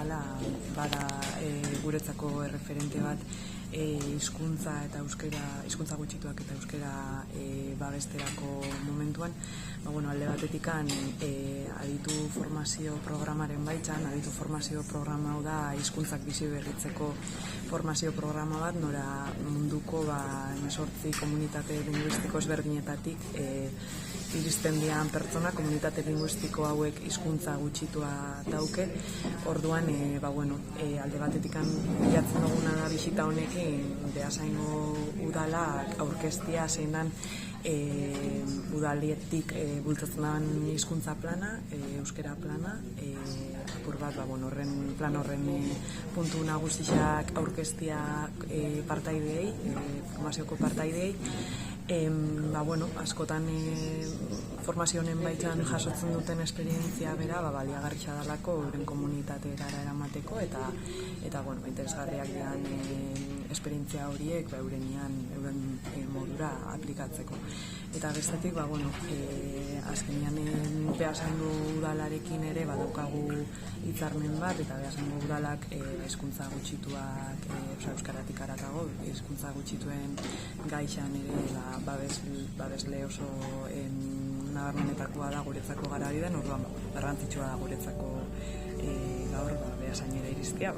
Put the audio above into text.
udala bada guretzako erreferente bat hizkuntza eta euskera, hizkuntza gutxituak eta euskera babesterako momentuan. Alde batetikan aditu formazio programaren baitzan, aditu formazio programa hau da hizkuntzak bizi berritzeko formazio programa bat, nora munduko 18 komunitate linguistiko ezberdinetatik iristen dian pertsona, komunitate linguistiko hauek hizkuntza gutxitua dauke. Orduan, alde batetikan bilatzen duguna da bisita honekin Beasaingo udalak aurkeztia zein dan udalietik bultzatzen den hizkuntza plana, euskera plana, apur bat, horren plan horren puntu nagusiak aurkeztia partaideei, formazioko partaideei. Askotan formazio honen baitzan jasotzen duten esperientzia bera baliagarria dalako euren komunitatera eramateko eta interesgarriak dian esperientzia horiek euren modura aplikatzeko. Eta bestetik, azkenean Beasaingo udalarekin ere badaukagu hitzarmen bat, eta Beasaingo udalak hizkuntza gutxituak, euskaratik haratago, hizkuntza gutxituen gaixan ere babesle oso nabarmenetakoa da guretzako garabidean, orduan garrantzitsua da guretzako gaur Beasainera iristea.